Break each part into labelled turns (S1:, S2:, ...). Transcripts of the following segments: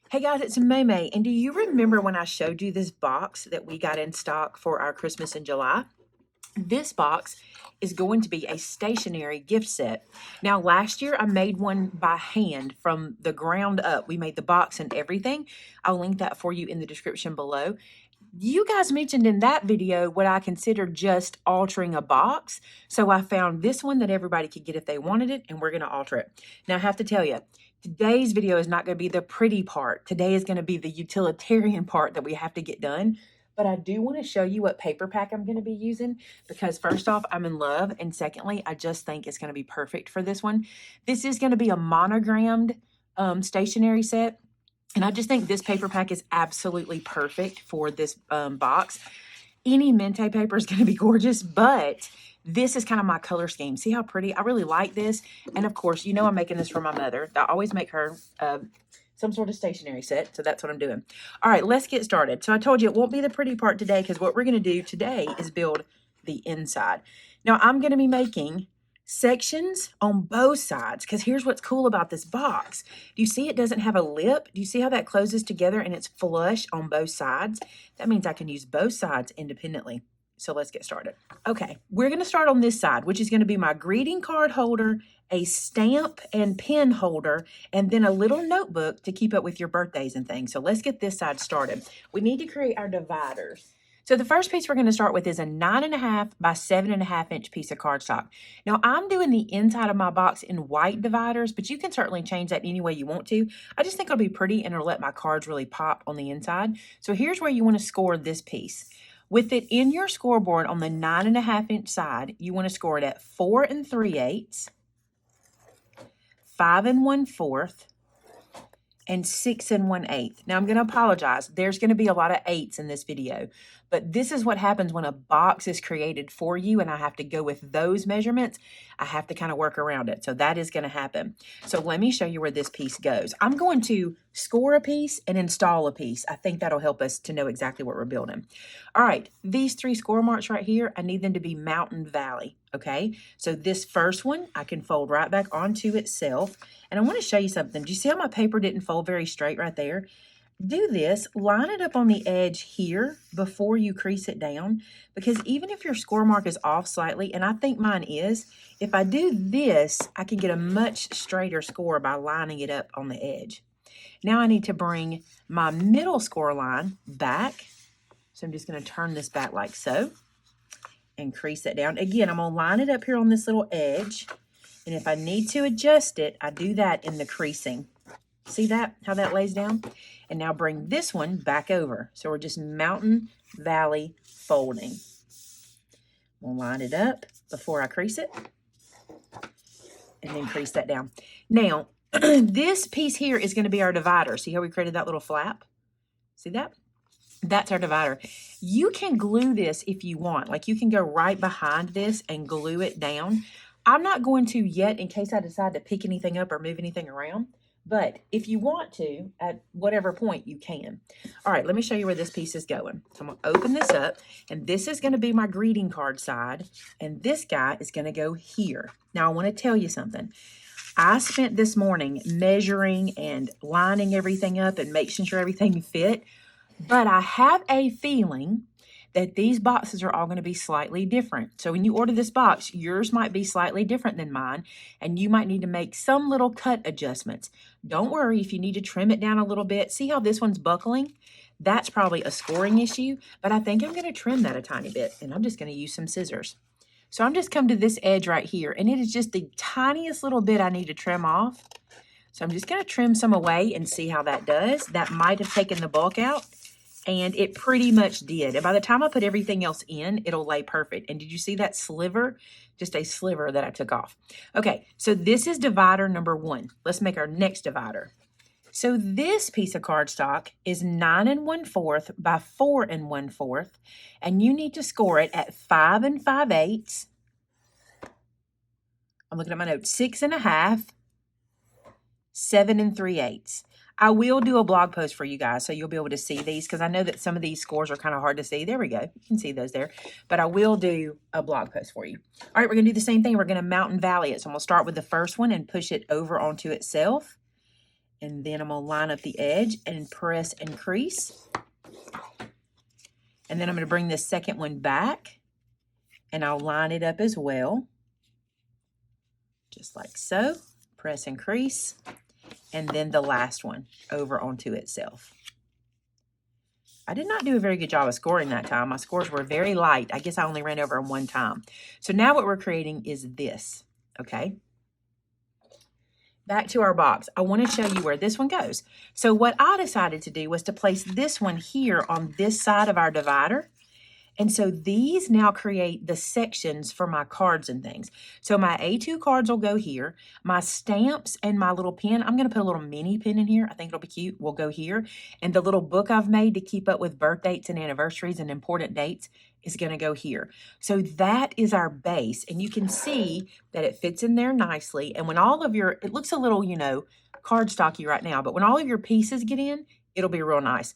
S1: Hey guys, it's Maymay, and do you remember when I showed you this box that we got in stock for our Christmas in July? This box is going to be a stationery gift set. Now, last year I made one by hand from the ground up. We made the box and everything. I'll link that for you in the description below. You guys mentioned in that video what I consider just altering a box. So I found this one that everybody could get if they wanted it, and we're going to alter it. Now, I have to tell you, today's video is not going to be the pretty part. Today is going to be the utilitarian part that we have to get done. But I do want to show you what paper pack I'm going to be using because first off, I'm in love. And secondly, I just think it's going to be perfect for this one. This is going to be a monogrammed stationery set. And I just think this paper pack is absolutely perfect for this box. Any Mente paper is going to be gorgeous, but this is kind of my color scheme. See how pretty? I really like this. And of course, you know I'm making this for my mother. I always make her some sort of stationery set, so that's what I'm doing. All right, let's get started. So I told you it won't be the pretty part today because what we're going to do today is build the inside. Now, I'm going to be making sections on both sides because here's what's cool about this box. Do you see it doesn't have a lip? Do you see how that closes together and it's flush on both sides? That means I can use both sides independently. So let's get started. Okay, we're going to start on this side, which is going to be my greeting card holder, a stamp and pen holder, and then a little notebook to keep up with your birthdays and things. So let's get this side started. We need to create our dividers. So the first piece we're going to start with is a 9.5 by 7.5 inch piece of cardstock. Now I'm doing the inside of my box in white dividers, but you can certainly change that any way you want to. I just think it'll be pretty and it'll let my cards really pop on the inside. So here's where you want to score this piece. With it in your scoreboard on the 9.5 inch side, you want to score it at 4 3/8, 5 1/4, and 6 1/8. Now I'm going to apologize. There's going to be a lot of 8s in this video, but this is what happens when a box is created for you and I have to go with those measurements. I have to kind of work around it. So that is going to happen. So let me show you where this piece goes. I'm going to score a piece and install a piece. I think that'll help us to know exactly what we're building. All right, these 3 score marks right here, I need them to be mountain valley. Okay, so this first one I can fold right back onto itself. And I want to show you something. Do you see how my paper didn't fold very straight right there? Do this, line it up on the edge here before you crease it down, because even if your score mark is off slightly, and I think mine is, if I do this, I can get a much straighter score by lining it up on the edge. Now I need to bring my middle score line back. So I'm just going to turn this back like so and crease it down. Again, I'm going to line it up here on this little edge. And if I need to adjust it, I do that in the creasing. See that, how that lays down? And now bring this one back over. So we're just mountain valley folding. We'll line it up before I crease it. And then crease that down. Now, this piece here is going to be our divider. See how we created that little flap? See that? That's our divider. You can glue this if you want. Like you can go right behind this and glue it down. I'm not going to yet in case I decide to pick anything up or move anything around. But if you want to, at whatever point, you can. All right, let me show you where this piece is going. So I'm going to open this up, and this is going to be my greeting card side, and this guy is going to go here. Now, I want to tell you something. I spent this morning measuring and lining everything up and making sure everything fit, but I have a feeling that these boxes are all going to be slightly different. So when you order this box, yours might be slightly different than mine, and you might need to make some little cut adjustments. Don't worry if you need to trim it down a little bit. See how this one's buckling? That's probably a scoring issue, but I think I'm going to trim that a tiny bit, and I'm just going to use some scissors. So I'm just come to this edge right here, and it is just the tiniest little bit I need to trim off. So I'm just going to trim some away and see how that does. That might have taken the bulk out. And it pretty much did. And by the time I put everything else in, it'll lay perfect. And did you see that sliver? Just a sliver that I took off. Okay, so this is divider number 1. Let's make our next divider. So this piece of cardstock is 9 1/4 by 4 1/4. And you need to score it at 5 5/8. I'm looking at my notes. 6 1/2, 7 3/8. I will do a blog post for you guys so you'll be able to see these because I know that some of these scores are kind of hard to see. There we go. You can see those there. But I will do a blog post for you. All right, we're going to do the same thing. We're going to mountain valley it. So I'm going to start with the first one and push it over onto itself. And then I'm going to line up the edge and press and crease. And then I'm going to bring this second one back and I'll line it up as well. Just like so. Press and crease. And then the last one over onto itself. I did not do a very good job of scoring that time. My scores were very light. I guess I only ran over them one time. So now what we're creating is this, okay? Back to our box. I want to show you where this one goes. So what I decided to do was to place this one here on this side of our divider. And so these now create the sections for my cards and things. So my A2 cards will go here. My stamps and my little pen, I'm going to put a little mini pen in here. I think it'll be cute. Will go here. And the little book I've made to keep up with birth dates and anniversaries and important dates is going to go here. So that is our base. And you can see that it fits in there nicely. And when all of your, it looks a little, you know, cardstocky right now, but when all of your pieces get in, it'll be real nice.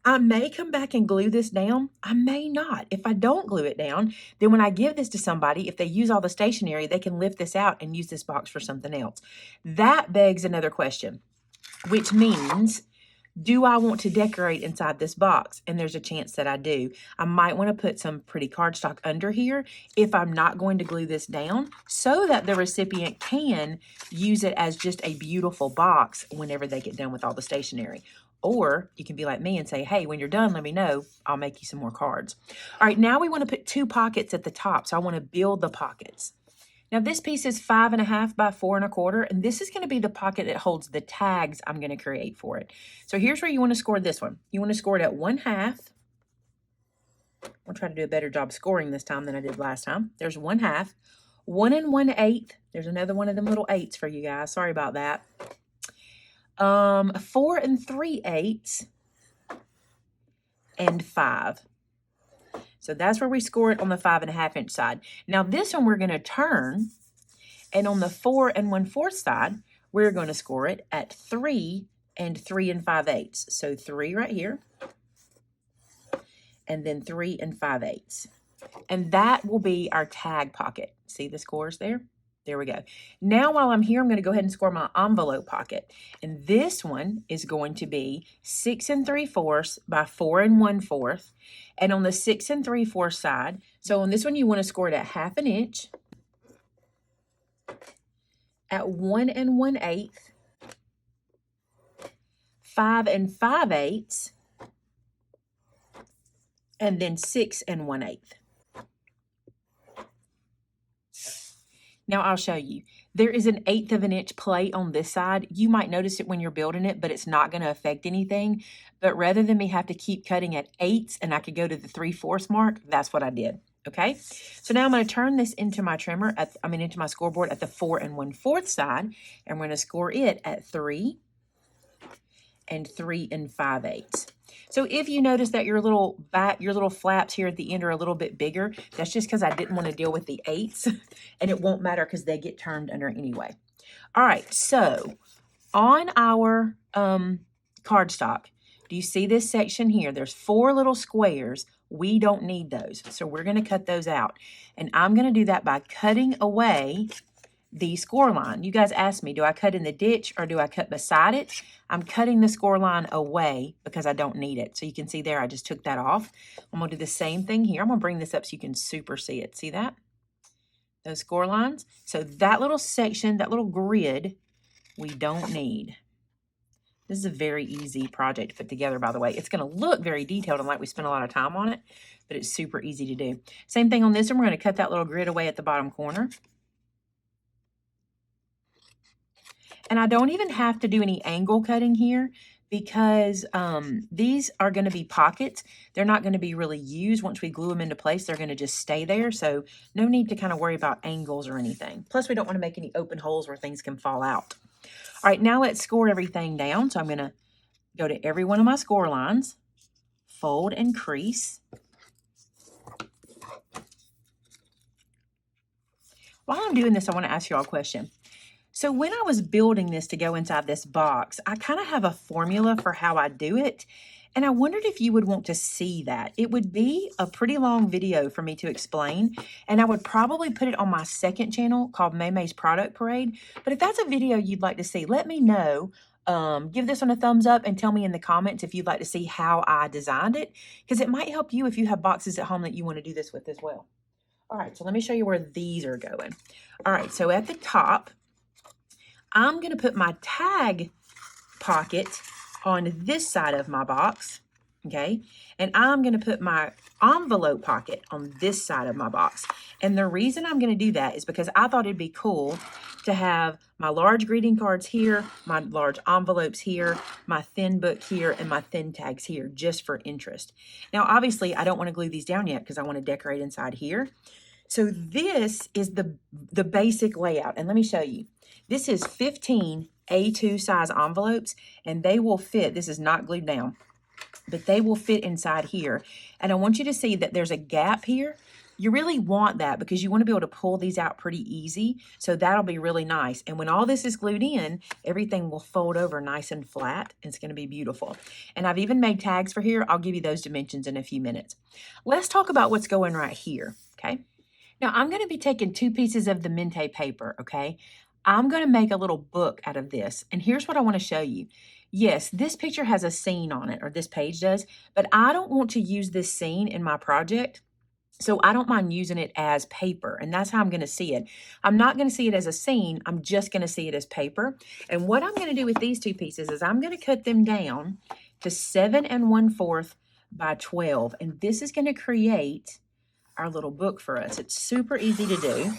S1: I may come back and glue this down. I may not. If I don't glue it down, then when I give this to somebody, if they use all the stationery, they can lift this out and use this box for something else. That begs another question, which means, do I want to decorate inside this box? And there's a chance that I do. I might want to put some pretty cardstock under here if I'm not going to glue this down so that the recipient can use it as just a beautiful box whenever they get done with all the stationery. Or you can be like me and say, hey, when you're done, let me know. I'll make you some more cards. All right, now we want to put 2 pockets at the top. So I want to build the pockets. Now this piece is 5.5 by 4 1/4, and this is going to be the pocket that holds the tags I'm going to create for it. So here's where you want to score this one. You want to score it at 1/2. I'll try to do a better job scoring this time than I did last time. There's 1/2. 1 1/8. There's another one of them little 8s for you guys. Sorry about that. 4 3/8 and 5. So that's where we score it on the 5.5 inch side. Now this one we're going to turn, and on the 4 1/4 side, we're going to score it at 3 3 5/8. So 3 right here, and then 3 5/8. And that will be our tag pocket. See the scores there? There we go. Now while I'm here, I'm going to go ahead and score my envelope pocket. And this one is going to be 6 3/4 by 4 1/4. And on the 6 3/4 side, so on this one you want to score it at 1/2 inch, at 1 1/8, 5 5/8, and then 6 1/8. Now I'll show you. There is an 1/8 of an inch plate on this side. You might notice it when you're building it, but it's not going to affect anything. But rather than me have to keep cutting at 8s and I could go to the 3/4 mark, that's what I did. Okay. So now I'm going to turn this into my trimmer into my scoreboard at the 4 1/4 side. And we're going to score it at 3 3 5/8. So if you notice that your little flaps here at the end are a little bit bigger, that's just because I didn't want to deal with the 8s, and it won't matter because they get turned under anyway. All right, so on our cardstock, do you see this section here? There's 4 little squares. We don't need those, so we're going to cut those out. And I'm going to do that by cutting away the score line. You guys asked me, do I cut in the ditch or do I cut beside it? I'm cutting the score line away because I don't need it. So you can see there, I just took that off. I'm going to do the same thing here. I'm going to bring this up so you can super see it. See that? Those score lines. So that little section, that little grid, we don't need. This is a very easy project to put together, by the way. It's going to look very detailed and like we spent a lot of time on it, but it's super easy to do. Same thing on this one. We're going to cut that little grid away at the bottom corner. And I don't even have to do any angle cutting here because these are going to be pockets. They're not going to be really used. Once we glue them into place, they're going to just stay there. So no need to kind of worry about angles or anything. Plus, we don't want to make any open holes where things can fall out. All right, now let's score everything down. So I'm going to go to every one of my score lines, fold and crease. While I'm doing this, I want to ask you all a question. So when I was building this to go inside this box, I kind of have a formula for how I do it. And I wondered if you would want to see that. It would be a pretty long video for me to explain, and I would probably put it on my second channel called Maymay's Product Parade. But if that's a video you'd like to see, let me know. Give this one a thumbs up and tell me in the comments if you'd like to see how I designed it, because it might help you if you have boxes at home that you want to do this with as well. All right, so let me show you where these are going. All right, so at the top, I'm going to put my tag pocket on this side of my box, okay? And I'm going to put my envelope pocket on this side of my box. And the reason I'm going to do that is because I thought it'd be cool to have my large greeting cards here, my large envelopes here, my thin book here, and my thin tags here, just for interest. Now, obviously, I don't want to glue these down yet because I want to decorate inside here. So this is the basic layout. And let me show you. This is 15 A2 size envelopes, and they will fit. This is not glued down, but they will fit inside here. And I want you to see that there's a gap here. You really want that because you want to be able to pull these out pretty easy. So that'll be really nice. And when all this is glued in, everything will fold over nice and flat. And it's going to be beautiful. And I've even made tags for here. I'll give you those dimensions in a few minutes. Let's talk about what's going right here, okay? Now, I'm going to be taking 2 pieces of the Mente paper, okay? I'm going to make a little book out of this. And here's what I want to show you. Yes, this picture has a scene on it, or this page does, but I don't want to use this scene in my project. So I don't mind using it as paper, and that's how I'm going to see it. I'm not going to see it as a scene. I'm just going to see it as paper. And what I'm going to do with these 2 pieces is I'm going to cut them down to 7 1/4 by 12. And this is going to create our little book for us. It's super easy to do.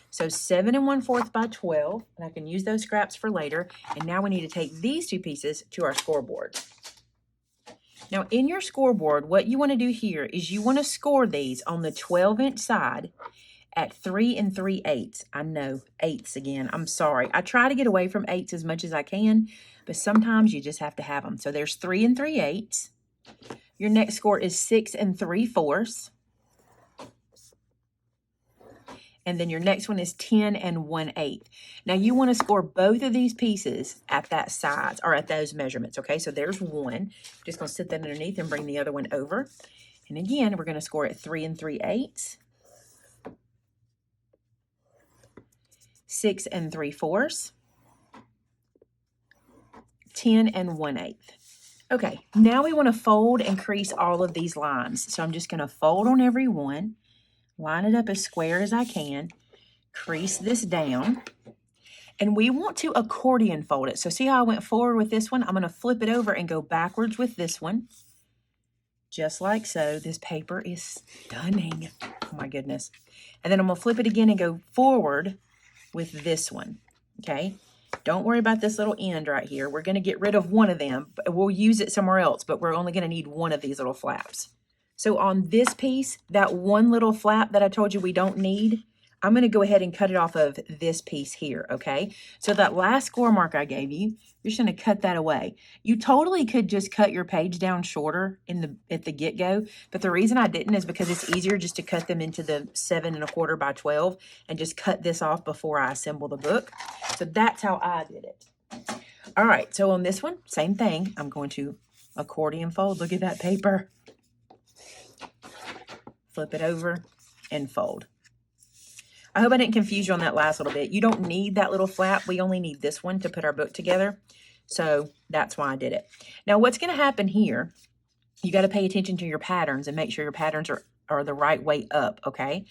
S1: So 7 1/4 by 12, and I can use those scraps for later. And now we need to take these 2 pieces to our scoreboard. Now in your scoreboard, what you want to do here is you want to score these on the 12-inch side at 3 3/8. I know, eighths again. I'm sorry. I try to get away from eighths as much as I can, but sometimes you just have to have them. So there's 3 3/8. Your next score is 6 3/4. And then your next one is 10 1/8. Now you want to score both of these pieces at that size, or at those measurements, okay? So there's one. Just going to sit that underneath and bring the other one over. And again, we're going to score at 3 3/8, 6 3/4, 10 1/8. Okay, now we want to fold and crease all of these lines. So I'm just going to fold on every one. Line it up as square as I can, crease this down, and we want to accordion fold it. So see how I went forward with this one? I'm going to flip it over and go backwards with this one, just like so. This paper is stunning. Oh my goodness. And then I'm going to flip it again and go forward with this one, okay? Don't worry about this little end right here. We're going to get rid of one of them. We'll use it somewhere else, but we're only going to need one of these little flaps. So on this piece, that one little flap that I told you we don't need, I'm going to go ahead and cut it off of this piece here, okay? So that last score mark I gave you, you're just going to cut that away. You totally could just cut your page down shorter at the get-go, but the reason I didn't is because it's easier just to cut them into the 7 1/4 by 12 and just cut this off before I assemble the book. So that's how I did it. All right, so on this one, same thing. I'm going to accordion fold. Look at that paper. Flip it over and fold. I hope I didn't confuse you on that last little bit. You don't need that little flap. We only need this one to put our book together. So that's why I did it. Now what's going to happen here, you got to pay attention to your patterns and make sure your patterns are the right way up, okay?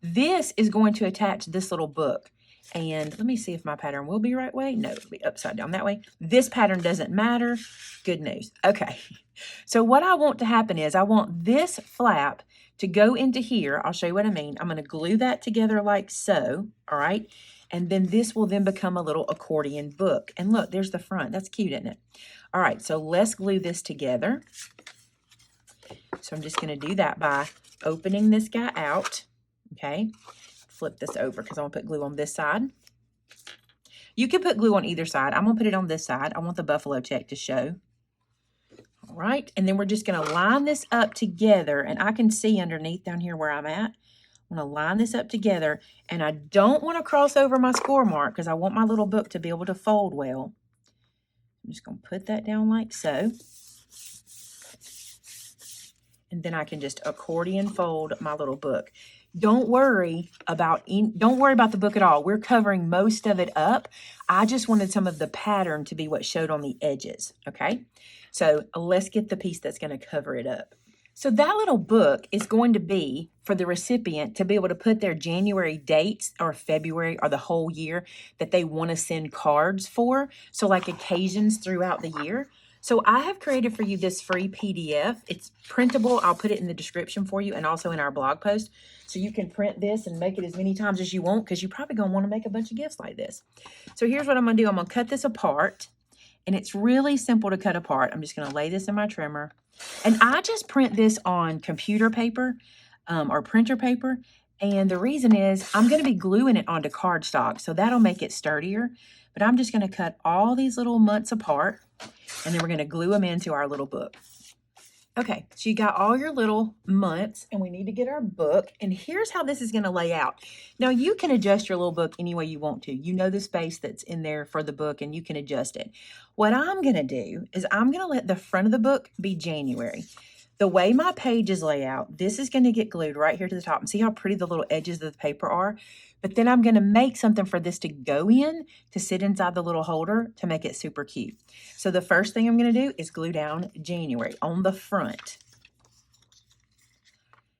S1: This is going to attach this little book. And let me see if my pattern will be right way. No, it'll be upside down that way. This pattern doesn't matter. Good news. Okay. So what I want to happen is I want this flap to go into here. I'll show you what I mean. I'm going to glue that together like so. All right. And then this will then become a little accordion book. And look, there's the front. That's cute, isn't it? All right. So let's glue this together. So I'm just going to do that by opening this guy out. Okay. Flip this over because I want to put glue on this side. You can put glue on either side. I'm going to put it on this side. I want the buffalo check to show. All right. And then we're just going to line this up together. And I can see underneath down here where I'm at. I'm going to line this up together. And I don't want to cross over my score mark because I want my little book to be able to fold well. I'm just going to put that down like so. and then I can just accordion fold my little book. Don't worry about the book at all. We're covering most of it up. I just wanted some of the pattern to be what showed on the edges, okay? So let's get the piece that's going to cover it up. So that little book is going to be for the recipient to be able to put their January dates or February or the whole year that they want to send cards for. So like occasions throughout the year. So I have created for you this free PDF. It's printable. I'll put it in the description for you and also in our blog post. So you can print this and make it as many times as you want because you're probably going to want to make a bunch of gifts like this. So here's what I'm going to do. I'm going to cut this apart. And it's really simple to cut apart. I'm just going to lay this in my trimmer. And I just print this on computer paper or printer paper. And the reason is I'm going to be gluing it onto cardstock. So that'll make it sturdier. But I'm just going to cut all these little months apart. And then we're going to glue them into our little book. Okay, so you got all your little months, and we need to get our book. And here's how this is going to lay out. Now, you can adjust your little book any way you want to. You know the space that's in there for the book, and you can adjust it. What I'm going to do is I'm going to let the front of the book be January. The way my pages lay out, this is going to get glued right here to the top. And see how pretty the little edges of the paper are? But then I'm going to make something for this to go in, to sit inside the little holder to make it super cute. So the first thing I'm going to do is glue down January on the front.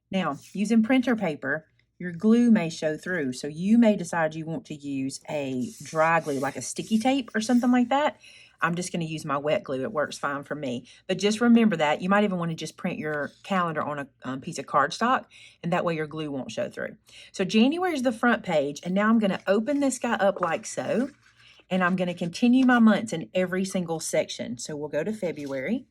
S1: Now, using printer paper, your glue may show through. So you may decide you want to use a dry glue, like a sticky tape or something like that. I'm just going to use my wet glue. It works fine for me. But just remember that. You might even want to just print your calendar on a piece of cardstock, and that way your glue won't show through. So January is the front page, and now I'm going to open this guy up like so, and I'm going to continue my months in every single section. So we'll go to February.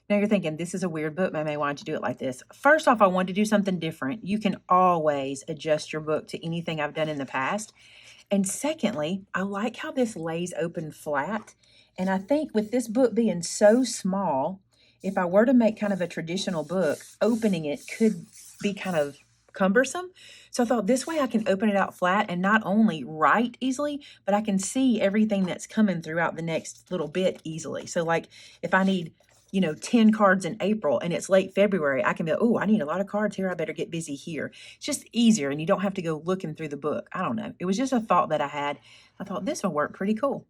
S1: Now you're thinking, this is a weird book, Maymay. Why don't you do it like this? First off, I wanted to do something different. You can always adjust your book to anything I've done in the past. And secondly, I like how this lays open flat. And I think with this book being so small, if I were to make kind of a traditional book, opening it could be kind of cumbersome. So I thought this way I can open it out flat and not only write easily, but I can see everything that's coming throughout the next little bit easily. So like if I need 10 cards in April and it's late February, I can be like, oh, I need a lot of cards here. I better get busy here. It's just easier and you don't have to go looking through the book. I don't know. It was just a thought that I had. I thought this would work pretty cool.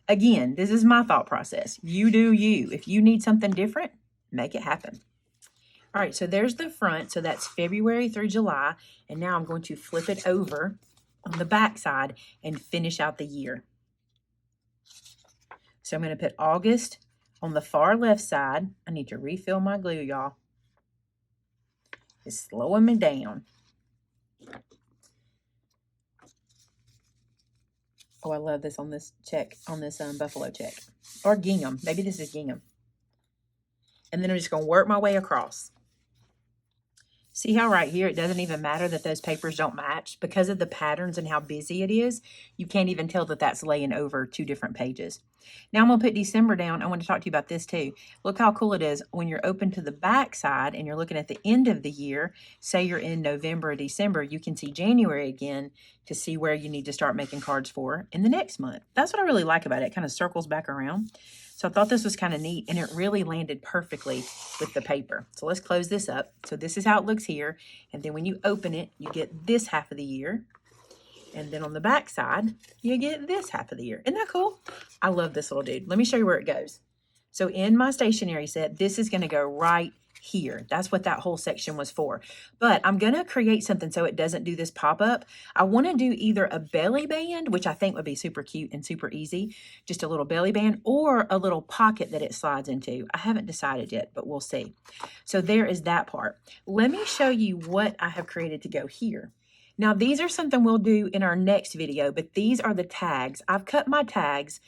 S1: Again, this is my thought process. You do you. If you need something different, make it happen. All right, so there's the front. So that's February through July. And now I'm going to flip it over on the back side and finish out the year. So I'm going to put August on the far left side. I need to refill my glue, y'all. It's slowing me down. Oh, I love this on this check, on this buffalo check. Or gingham. Maybe this is gingham. And then I'm just going to work my way across. See how right here it doesn't even matter that those papers don't match? Because of the patterns and how busy it is, you can't even tell that that's laying over two different pages. Now I'm going to put December down. I want to talk to you about this too. Look how cool it is when you're open to the back side and you're looking at the end of the year. Say you're in November or December, you can see January again to see where you need to start making cards for in the next month. That's what I really like about it. It kind of circles back around. So I thought this was kind of neat, and it really landed perfectly with the paper. So let's close this up. So this is how it looks here. And then when you open it, you get this half of the year. And then on the back side, you get this half of the year. Isn't that cool? I love this little dude. Let me show you where it goes. So in my stationery set, this is going to go right here. That's what that whole section was for. But I'm going to create something so it doesn't do this pop-up. I want to do either a belly band, which I think would be super cute and super easy, just a little belly band, or a little pocket that it slides into. I haven't decided yet, but we'll see. So there is that part. Let me show you what I have created to go here. Now, these are something we'll do in our next video, but these are the tags. I've cut my tags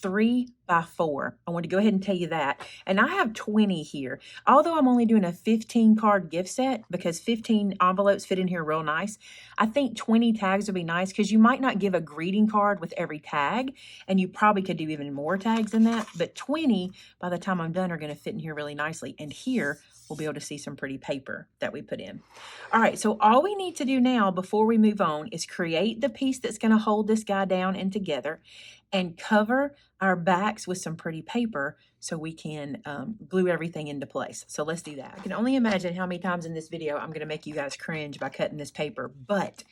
S1: 3 by 4. I want to go ahead and tell you that. And I have 20 here. Although I'm only doing a 15 card gift set because 15 envelopes fit in here real nice, I think 20 tags would be nice because you might not give a greeting card with every tag, and you probably could do even more tags than that. But 20, by the time I'm done, are going to fit in here really nicely. And here, we'll be able to see some pretty paper that we put in. All right, so all we need to do now before we move on is create the piece that's going to hold this guy down and together and cover our back backs with some pretty paper so we can glue everything into place. So let's do that. I can only imagine how many times in this video I'm going to make you guys cringe by cutting this paper, but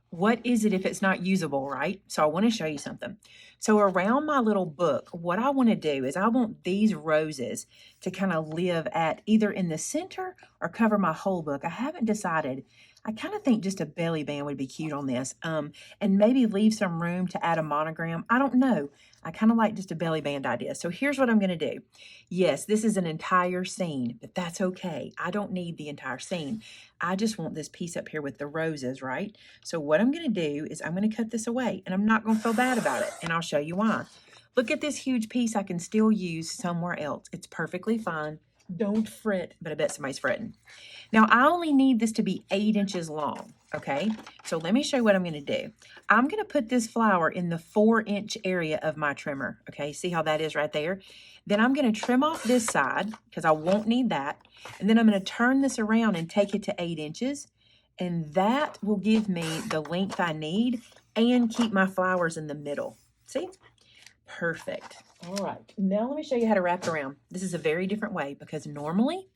S1: what is it if it's not usable, right? So I want to show you something. So around my little book, what I want to do is I want these roses to kind of live at either in the center or cover my whole book. I haven't decided. I kind of think just a belly band would be cute on this, and maybe leave some room to add a monogram. I don't know. I kind of like just a belly band idea. So here's what I'm going to do. Yes, this is an entire scene, but that's okay. I don't need the entire scene. I just want this piece up here with the roses, right? So what I'm going to do is I'm going to cut this away, and I'm not going to feel bad about it, and I'll show you why. Look at this huge piece I can still use somewhere else. It's perfectly fine. Don't fret, but I bet somebody's fretting. Now, I only need this to be 8 inches long, okay? So let me show you what I'm going to do. I'm going to put this flower in the 4-inch area of my trimmer, okay? See how that is right there? Then I'm going to trim off this side because I won't need that. And then I'm going to turn this around and take it to 8 inches. And that will give me the length I need and keep my flowers in the middle. See? Perfect. All right. Now let me show you how to wrap it around. This is a very different way because normally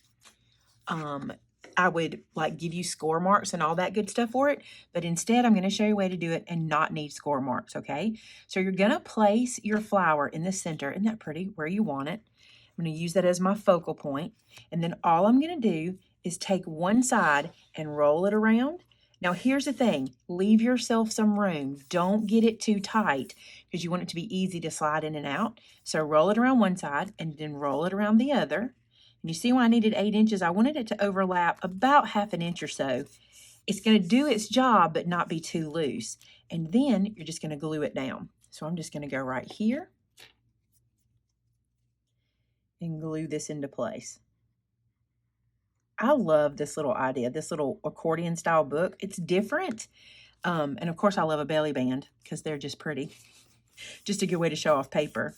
S1: I would like give you score marks and all that good stuff for it. But instead, I'm going to show you a way to do it and not need score marks, okay? So you're going to place your flower in the center. Isn't that pretty? Where you want it. I'm going to use that as my focal point. And then all I'm going to do is take one side and roll it around. Now, here's the thing. Leave yourself some room. Don't get it too tight because you want it to be easy to slide in and out. So roll it around one side and then roll it around the other. And you see why I needed 8 inches? I wanted it to overlap about 1/2 inch or so. It's going to do its job, but not be too loose. And then you're just going to glue it down. So I'm just going to go right here and glue this into place. I love this little idea, this little accordion style book. It's different. And of course I love a belly band because they're just pretty. Just a good way to show off paper.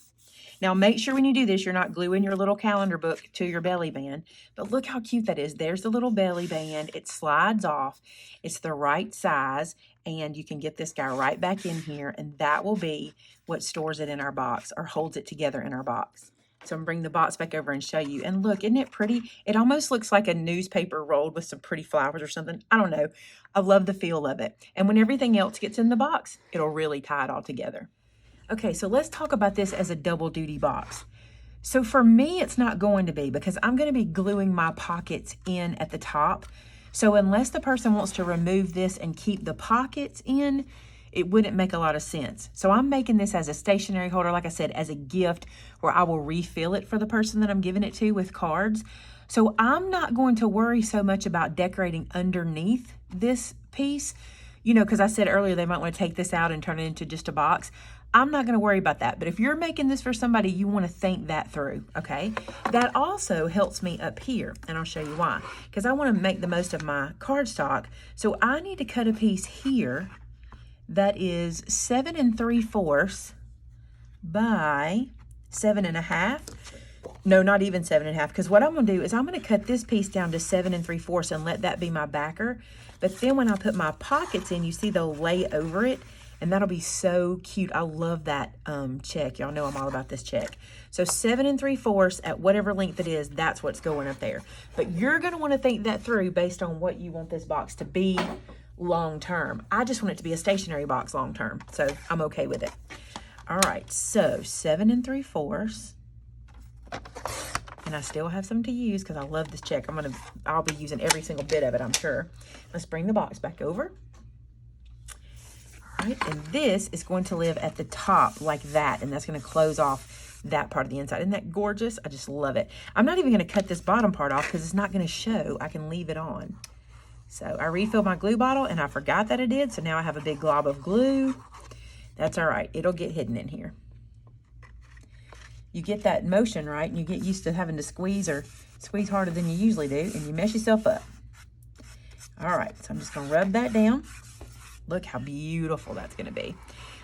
S1: Now make sure when you do this, you're not gluing your little calendar book to your belly band. But look how cute that is. There's the little belly band. It slides off. It's the right size. And you can get this guy right back in here. And that will be what stores it in our box or holds it together in our box. So I'm going to bring the box back over and show you. And look, isn't it pretty? It almost looks like a newspaper rolled with some pretty flowers or something. I don't know. I love the feel of it. And when everything else gets in the box, it'll really tie it all together. Okay, so let's talk about this as a double duty box. So for me, it's not going to be because I'm going to be gluing my pockets in at the top. So unless the person wants to remove this and keep the pockets in, it wouldn't make a lot of sense. So I'm making this as a stationery holder, like I said, as a gift where I will refill it for the person that I'm giving it to with cards. So I'm not going to worry so much about decorating underneath this piece, you know, because I said earlier they might want to take this out and turn it into just a box. I'm not going to worry about that. But if you're making this for somebody, you want to think that through, okay? That also helps me up here, and I'll show you why. Because I want to make the most of my cardstock. So I need to cut a piece here that is 7 3/4 by 7 1/2. No, not even 7 1/2, because what I'm going to do is I'm going to cut this piece down to 7 3/4 and let that be my backer. But then when I put my pockets in, you see they'll lay over it, and that'll be so cute. I love that check. Y'all know I'm all about this check. So 7 3/4 at whatever length it is, that's what's going up there. But you're going to want to think that through based on what you want this box to be long term. I just want it to be a stationery box long term, so I'm okay with it. All right, so 7 3/4, and I still have some to use because I love this check. I'll be using every single bit of it, I'm sure. Let's bring the box back over. All right, and this is going to live at the top like that, and that's going to close off that part of the inside. Isn't that gorgeous? I just love it. I'm not even going to cut this bottom part off because it's not going to show. I can leave it on. So I refilled my glue bottle and I forgot that I did. So now I have a big glob of glue. That's all right. It'll get hidden in here. You get that motion right and you get used to having to squeeze harder than you usually do and you mess yourself up. All right. So I'm just going to rub that down. Look how beautiful that's going to be.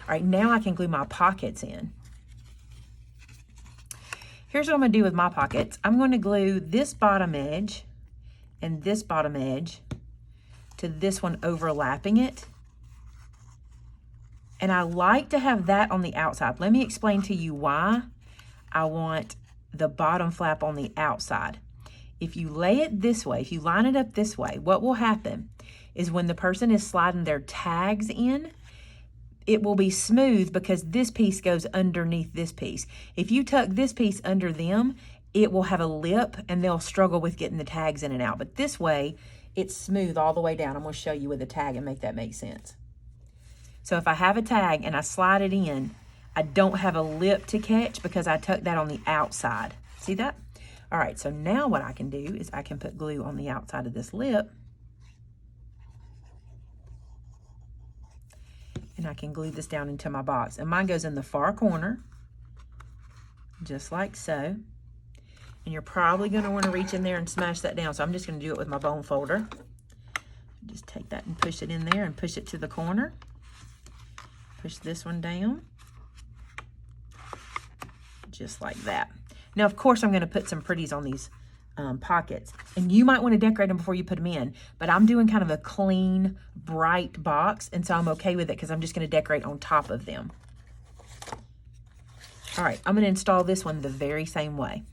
S1: All right. Now I can glue my pockets in. Here's what I'm going to do with my pockets. I'm going to glue this bottom edge and this bottom edge to this one overlapping it. And I like to have that on the outside. Let me explain to you why. I want the bottom flap on the outside. If you lay it this way, if you line it up this way, what will happen is when the person is sliding their tags in, it will be smooth because this piece goes underneath this piece. If you tuck this piece under them, it will have a lip and they'll struggle with getting the tags in and out. But this way, it's smooth all the way down. I'm going to show you with a tag and make that make sense. So if I have a tag and I slide it in, I don't have a lip to catch because I tucked that on the outside. See that? All right, so now what I can do is I can put glue on the outside of this lip. And I can glue this down into my box. And mine goes in the far corner, just like so. And you're probably going to want to reach in there and smash that down. So I'm just going to do it with my bone folder. Just take that and push it in there and push it to the corner. Push this one down. Just like that. Now, of course, I'm going to put some pretties on these pockets. And you might want to decorate them before you put them in. But I'm doing kind of a clean, bright box. And so I'm okay with it because I'm just going to decorate on top of them. All right, I'm going to install this one the very same way.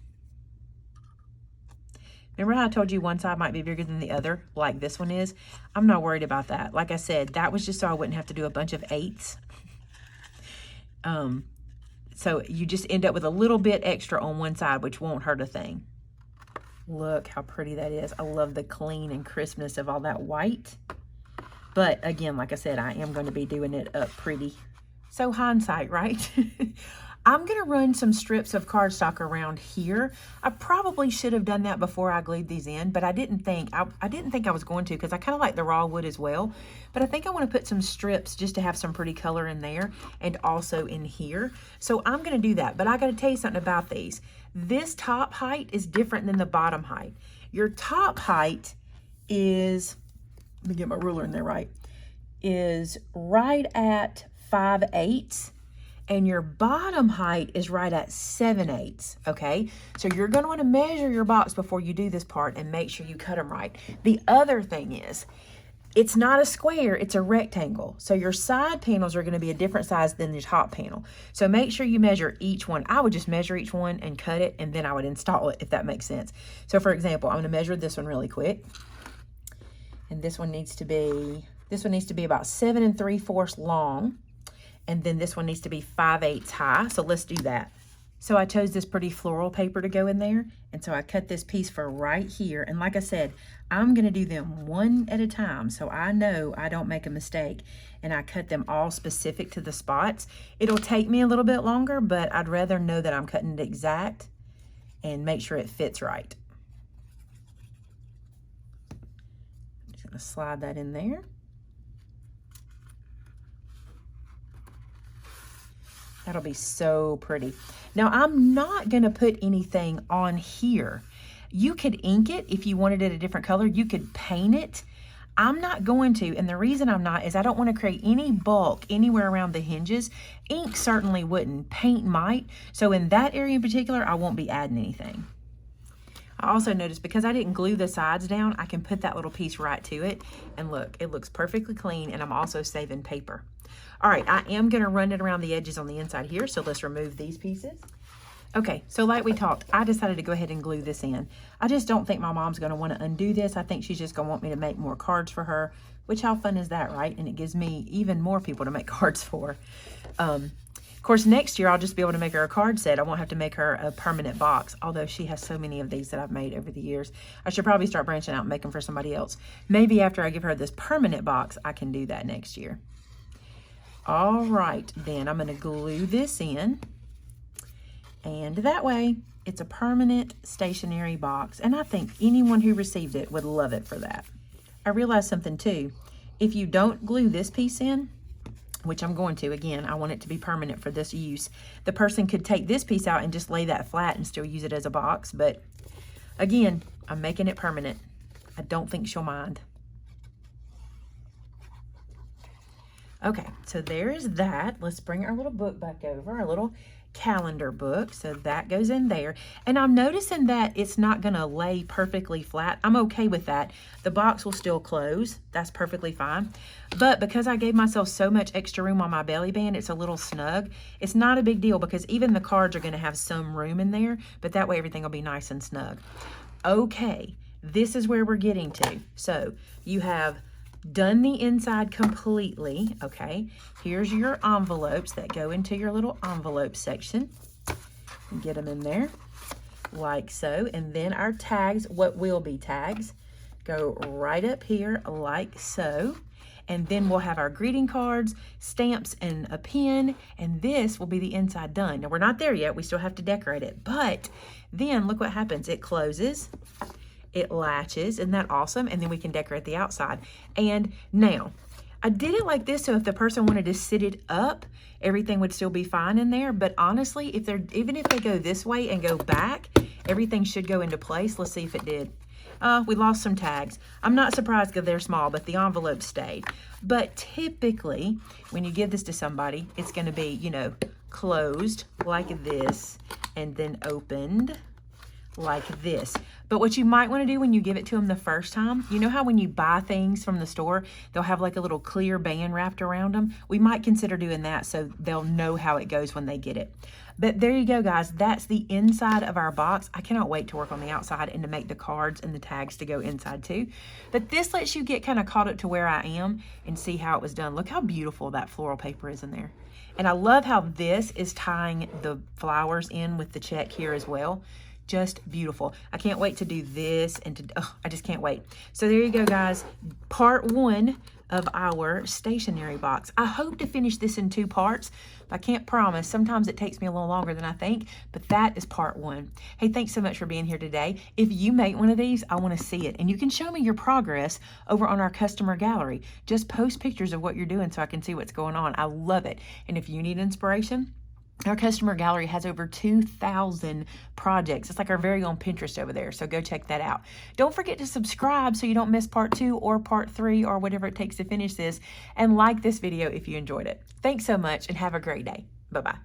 S1: Remember how I told you one side might be bigger than the other, like this one is? I'm not worried about that. Like I said, that was just so I wouldn't have to do a bunch of 8s. So you just end up with a little bit extra on one side, which won't hurt a thing. Look how pretty that is. I love the clean and crispness of all that white. But again, like I said, I am going to be doing it up pretty. So hindsight, right? I'm going to run some strips of cardstock around here. I probably should have done that before I glued these in, but I didn't think I was going to because I kind of like the raw wood as well. But I think I want to put some strips just to have some pretty color in there and also in here. So I'm going to do that, but I got to tell you something about these. This top height is different than the bottom height. Your top height is, let me get my ruler in there right, is right at 5/8. And your bottom height is right at 7/8, okay? So you're gonna wanna measure your box before you do this part and make sure you cut them right. The other thing is, it's not a square, it's a rectangle. So your side panels are gonna be a different size than your top panel. So make sure you measure each one. I would just measure each one and cut it, and then I would install it, if that makes sense. So for example, I'm gonna measure this one really quick. And this one needs to be about 7 3/4 long. And then this one needs to be 5/8 high. So let's do that. So I chose this pretty floral paper to go in there. And so I cut this piece for right here. And like I said, I'm gonna do them one at a time so I know I don't make a mistake. And I cut them all specific to the spots. It'll take me a little bit longer, but I'd rather know that I'm cutting it exact and make sure it fits right. I'm just gonna slide that in there. That'll be so pretty. Now, I'm not gonna put anything on here. You could ink it if you wanted it a different color. You could paint it. I'm not going to, and the reason I'm not is I don't want to create any bulk anywhere around the hinges. Ink certainly wouldn't, paint might. So in that area in particular, I won't be adding anything. I also noticed because I didn't glue the sides down, I can put that little piece right to it. And look, it looks perfectly clean, and I'm also saving paper. All right, I am gonna run it around the edges on the inside here, so let's remove these pieces. Okay, so like we talked, I decided to go ahead and glue this in. I just don't think my mom's gonna wanna undo this. I think she's just gonna want me to make more cards for her, which how fun is that, right? And it gives me even more people to make cards for. Of course, next year I'll just be able to make her a card set. I won't have to make her a permanent box, although she has so many of these that I've made over the years. I should probably start branching out and make them for somebody else. Maybe after I give her this permanent box, I can do that next year. All right, then I'm gonna glue this in. And that way, it's a permanent stationery box. And I think anyone who received it would love it for that. I realized something too. If you don't glue this piece in, which I'm going to, again, I want it to be permanent for this use. The person could take this piece out and just lay that flat and still use it as a box. But again, I'm making it permanent. I don't think she'll mind. Okay, so there's that. Let's bring our little book back over, our little calendar book. So that goes in there. And I'm noticing that it's not gonna lay perfectly flat. I'm okay with that. The box will still close. That's perfectly fine. But because I gave myself so much extra room on my belly band, it's a little snug. It's not a big deal because even the cards are gonna have some room in there, but that way everything will be nice and snug. Okay, this is where we're getting to. So you have done the inside completely, okay? Here's your envelopes that go into your little envelope section. Get them in there like so. And then our tags, what will be tags, go right up here like so. And then we'll have our greeting cards, stamps, and a pin, and this will be the inside done. Now, we're not there yet. We still have to decorate it, but then look what happens. It closes. It latches. Isn't that awesome? And then we can decorate the outside. And now, I did it like this so if the person wanted to sit it up, everything would still be fine in there. But honestly, even if they go this way and go back, everything should go into place. Let's see if it did. We lost some tags. I'm not surprised because they're small, but the envelope stayed. But typically, when you give this to somebody, it's going to be, you know, closed like this and then opened like this. But what you might want to do when you give it to them the first time, you know how when you buy things from the store, they'll have like a little clear band wrapped around them? We might consider doing that so they'll know how it goes when they get it. But there you go, guys. That's the inside of our box. I cannot wait to work on the outside and to make the cards and the tags to go inside too. But this lets you get kind of caught up to where I am and see how it was done. Look how beautiful that floral paper is in there. And I love how this is tying the flowers in with the check here as well. Just beautiful. I can't wait to do this and I just can't wait. So there you go, guys. Part 1 of our stationery box. I hope to finish this in 2 parts. I can't promise. Sometimes it takes me a little longer than I think, but that is part 1. Hey, thanks so much for being here today. If you make one of these, I want to see it. And you can show me your progress over on our customer gallery. Just post pictures of what you're doing so I can see what's going on. I love it. And if you need inspiration, our customer gallery has over 2,000 projects. It's like our very own Pinterest over there, so go check that out. Don't forget to subscribe so you don't miss part 2 or part 3 or whatever it takes to finish this, and like this video if you enjoyed it. Thanks so much and have a great day. Bye-bye.